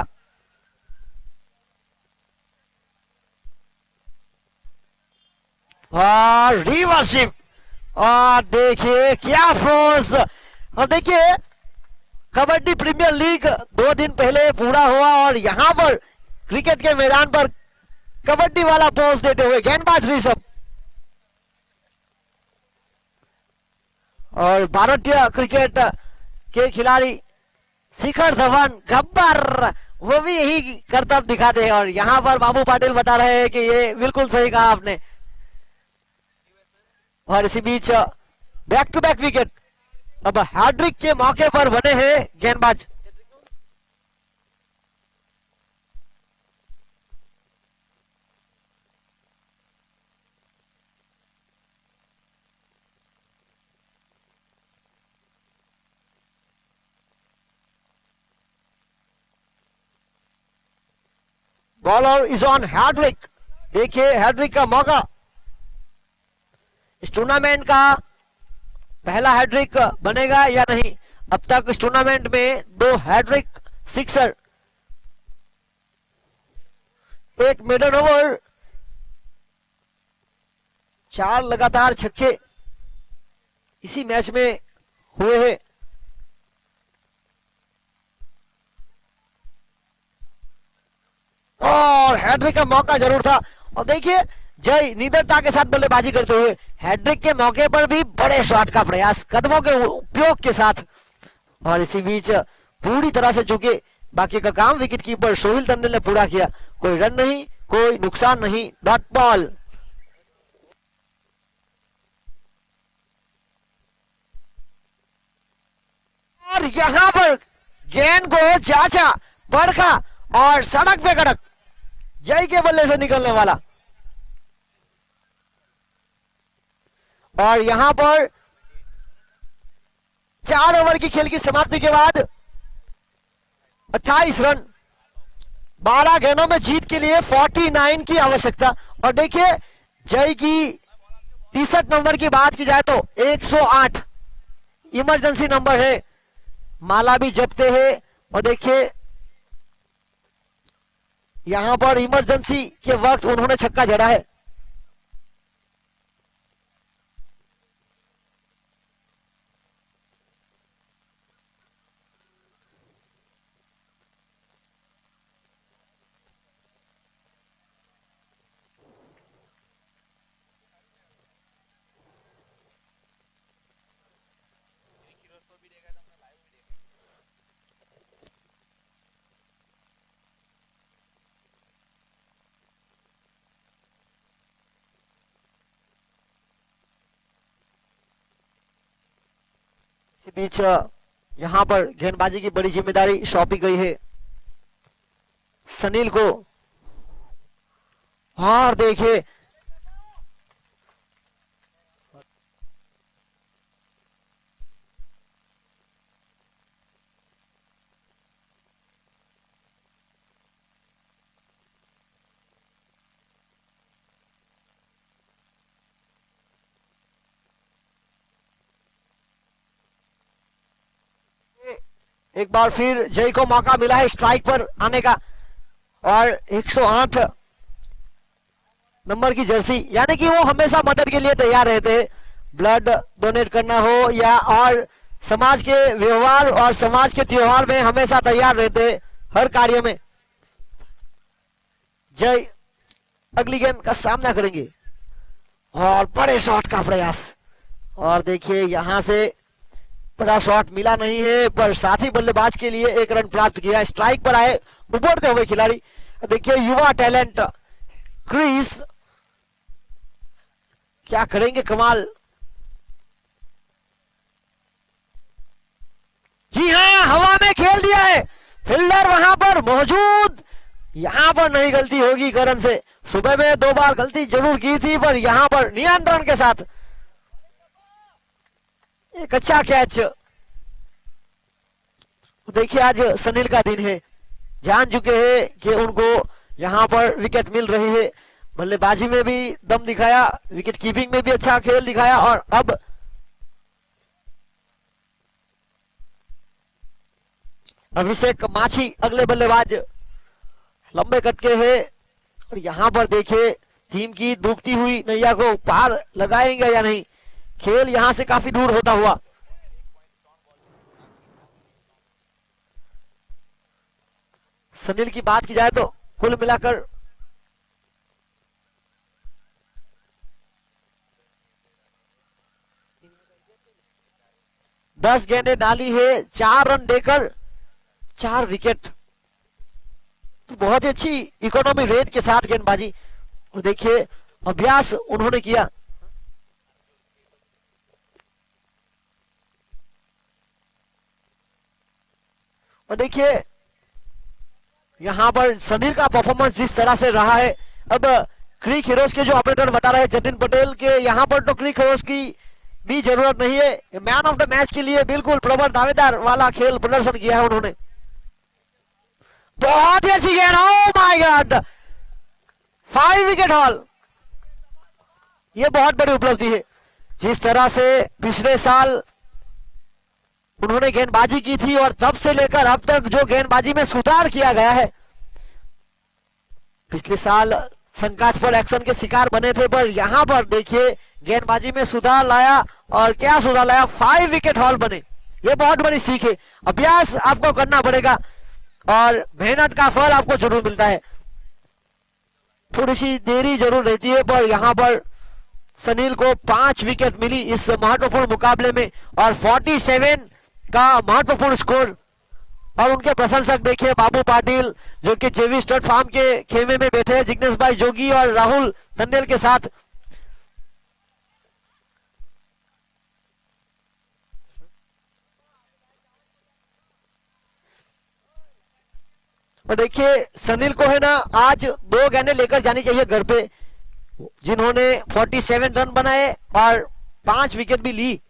और रिवर्सिव, और देखिए क्या फोर्स। और देखिए कबड्डी प्रीमियर लीग 2 दिन पहले पूरा हुआ और यहां पर क्रिकेट के मैदान पर कबड्डी वाला पोज देते हुए गेंदबाज ऋषभ और भारतीय क्रिकेट के खिलाड़ी शिखर धवन गब्बर, वो भी यही करतब दिखाते हैं। और यहां पर बाबू पाटिल बता रहे हैं कि ये बिल्कुल सही कहा आपने। और इसी बीच बैक टू बैक विकेट, अब हैट्रिक के मौके पर बने हैं गेंदबाज। Bowler is on hat trick. देखिए हैट्रिक का मौका, इस टूर्नामेंट का पहला हैट्रिक बनेगा या नहीं। अब तक इस टूर्नामेंट में 2 हैट्रिक सिक्सर, 1 मिडल ओवर 4 लगातार छक्के इसी मैच में हुए हैं। और हैट्रिक का मौका जरूर था। और देखिए जय निडरता के साथ बल्लेबाजी करते हुए हैट्रिक के मौके पर भी बड़े शॉट का प्रयास कदमों के उपयोग के साथ। और इसी बीच पूरी तरह से चुके बाकी का काम विकेट कीपर सोहिल टंडन ने पूरा किया। कोई रन नहीं, कोई नुकसान नहीं, डॉट बॉल। और यहां पर गेंद को चाचा परखा और सड़क पे कड़क जय के बल्ले से निकलने वाला। और यहां पर 4 ओवर की खेल की समाप्ति के बाद 28 रन 12 गेंदों में जीत के लिए 49 की आवश्यकता। और देखिए जय की टी-शर्ट नंबर की बात की जाए तो 108 इमरजेंसी नंबर है, माला भी जपते हैं। और देखिए यहां पर इमरजेंसी के वक्त उन्होंने छक्का जड़ा है। इसी बीच यहां पर गेंदबाजी की बड़ी जिम्मेदारी सौंपी गई है सनील को। और देखिए एक बार फिर जय को मौका मिला है स्ट्राइक पर आने का। और 108 नंबर की जर्सी, यानी कि वो हमेशा मदद के लिए तैयार रहते हैं, ब्लड डोनेट करना हो या और समाज के व्यवहार और समाज के त्योहार में हमेशा तैयार रहते हैं हर कार्य में। जय अगली गेंद का सामना करेंगे और बड़े शॉट का प्रयास। और देखिए यहां से बड़ा शॉट मिला नहीं है, पर साथी बल्लेबाज के लिए 1 रन प्राप्त किया। स्ट्राइक पर आए उभरते हुए खिलाड़ी, देखिए युवा टैलेंट क्रिस क्या करेंगे कमाल। जी हां, हवा में खेल दिया है, फील्डर वहां पर मौजूद। यहां पर नहीं गलती होगी करण से, सुबह में 2 बार गलती जरूर की थी, पर यहां पर नियंत्रण के साथ एक अच्छा कैच। देखिए आज सनील का दिन है, जान चुके हैं कि उनको यहां पर विकेट मिल रही है। बल्लेबाजी में भी दम दिखाया, विकेट कीपिंग में भी अच्छा खेल दिखाया। और अब अभिषेक माछी अगले बल्लेबाज, लंबे कटके हैं। और यहां पर देखिए टीम की डूबती हुई नैया को पार लगाएंगे या नहीं। खेल यहां से काफी दूर होता हुआ। सनील की बात की जाए तो कुल मिलाकर 10 गेंदें डाली है, 4 रन देकर 4 विकेट। तो बहुत ही अच्छी इकोनॉमी रेट के साथ गेंदबाजी। और देखिए अभ्यास उन्होंने किया। और देखिए यहां पर सनील का परफॉर्मेंस जिस तरह से रहा है, अब क्रिक हीरोज के जो ऑपरेटर बता रहे हैं जतिन पटेल के, यहां पर तो क्रिक हीरोज की भी जरूरत नहीं है। मैन ऑफ द मैच के लिए बिल्कुल प्रबल दावेदार वाला खेल प्रदर्शन किया है उन्होंने। बहुत ही अच्छी गेंद, oh my God, 5 wicket haul. ये बहुत बड़ी उपलब्धि है। जिस तरह से पिछले साल उन्होंने गेंदबाजी की थी और तब से लेकर अब तक जो गेंदबाजी में सुधार किया गया है। पिछले साल शंकास्पद एक्शन के शिकार बने थे, पर यहां पर देखिए गेंदबाजी में सुधार लाया, और क्या सुधार लाया, 5 विकेट हॉल बने। ये बहुत बड़ी सीख है। अभ्यास आपको करना पड़ेगा और मेहनत का फल आपको जरूर मिलता है। थोड़ी सी देरी जरूर रहती है, पर यहाँ पर सनील को 5 विकेट मिली इस महत्वपूर्ण मुकाबले में, और 47 का महत्वपूर्ण स्कोर। और उनके प्रशंसक देखिए, बाबू पाटिल जो कि जेवी स्टड फार्म के खेमे में बैठे हैं, जिग्नेश भाई जोगी और राहुल तंडेल के साथ। और देखिए सनील को है ना, आज 2 गेंदें लेकर जानी चाहिए घर पे, जिन्होंने 47 रन बनाए और 5 विकेट भी ली।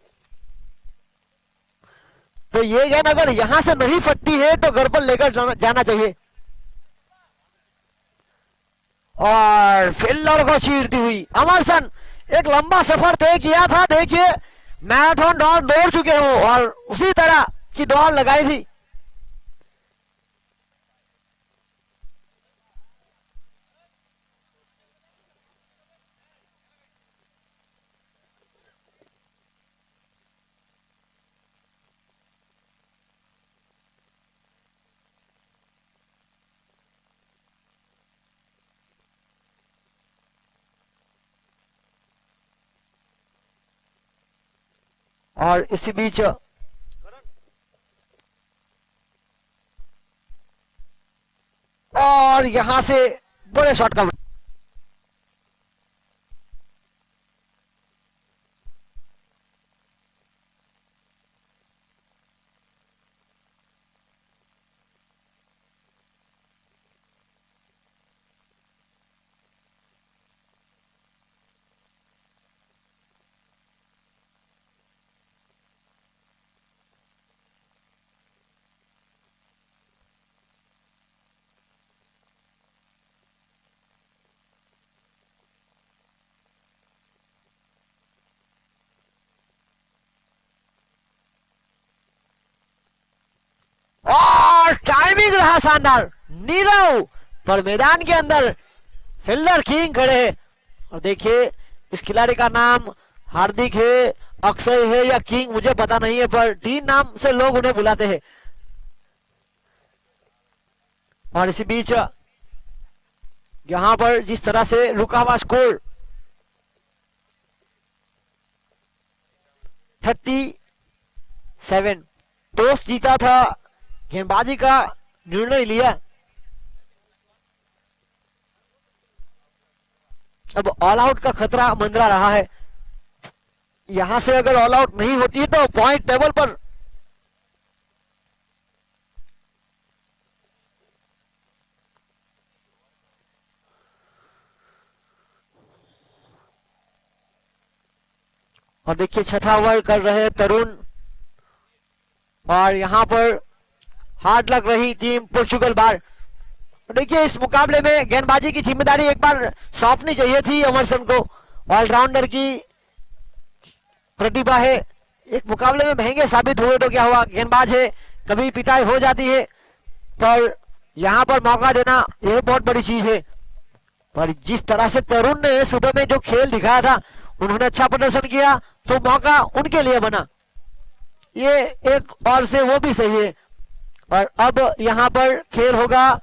तो ये गेंद अगर यहां से नहीं फटती है तो घर पर लेकर जाना चाहिए। और फील्डर को चीरती हुई अमरसन, एक लंबा सफर तय किया था। देखिए मैराथन दौड़ चुके हो और उसी तरह की दौड़ लगाई थी। और इसी बीच और यहां से बड़े शॉट का और टाइमिंग रहा शानदार। नीरव पर मैदान के अंदर फील्डर किंग खड़े हैं। और देखिए इस खिलाड़ी का नाम हार्दिक है, अक्षय है या किंग मुझे पता नहीं है, पर 3 नाम से लोग उन्हें बुलाते हैं। और इसी बीच यहां पर जिस तरह से रुका हुआ स्कोर 37, टॉस जीता था, गेंदबाजी का निर्णय लिया। अब ऑल आउट का खतरा मंडरा रहा है। यहां से अगर ऑल आउट नहीं होती है तो पॉइंट टेबल पर और देखिए छठा ओवर कर रहे तरुण, और यहां पर हार्ड लग रही टीम पोर्चुगल बार। देखिए इस मुकाबले में गेंदबाजी की जिम्मेदारी एक बार सौंपनी चाहिए थी अमरसन को। ऑलराउंडर की प्रतिभा है, एक मुकाबले में महंगे साबित हुए तो क्या हुआ, गेंदबाज है, कभी पिटाई हो जाती है, पर यहां पर मौका देना यह बहुत बड़ी चीज है। पर जिस तरह से तरुण ने सुबह में जो खेल दिखाया था, उन्होंने अच्छा प्रदर्शन किया तो मौका उनके लिए बना। ये एक और से वो भी सही है। और अब यहां पर खेल होगा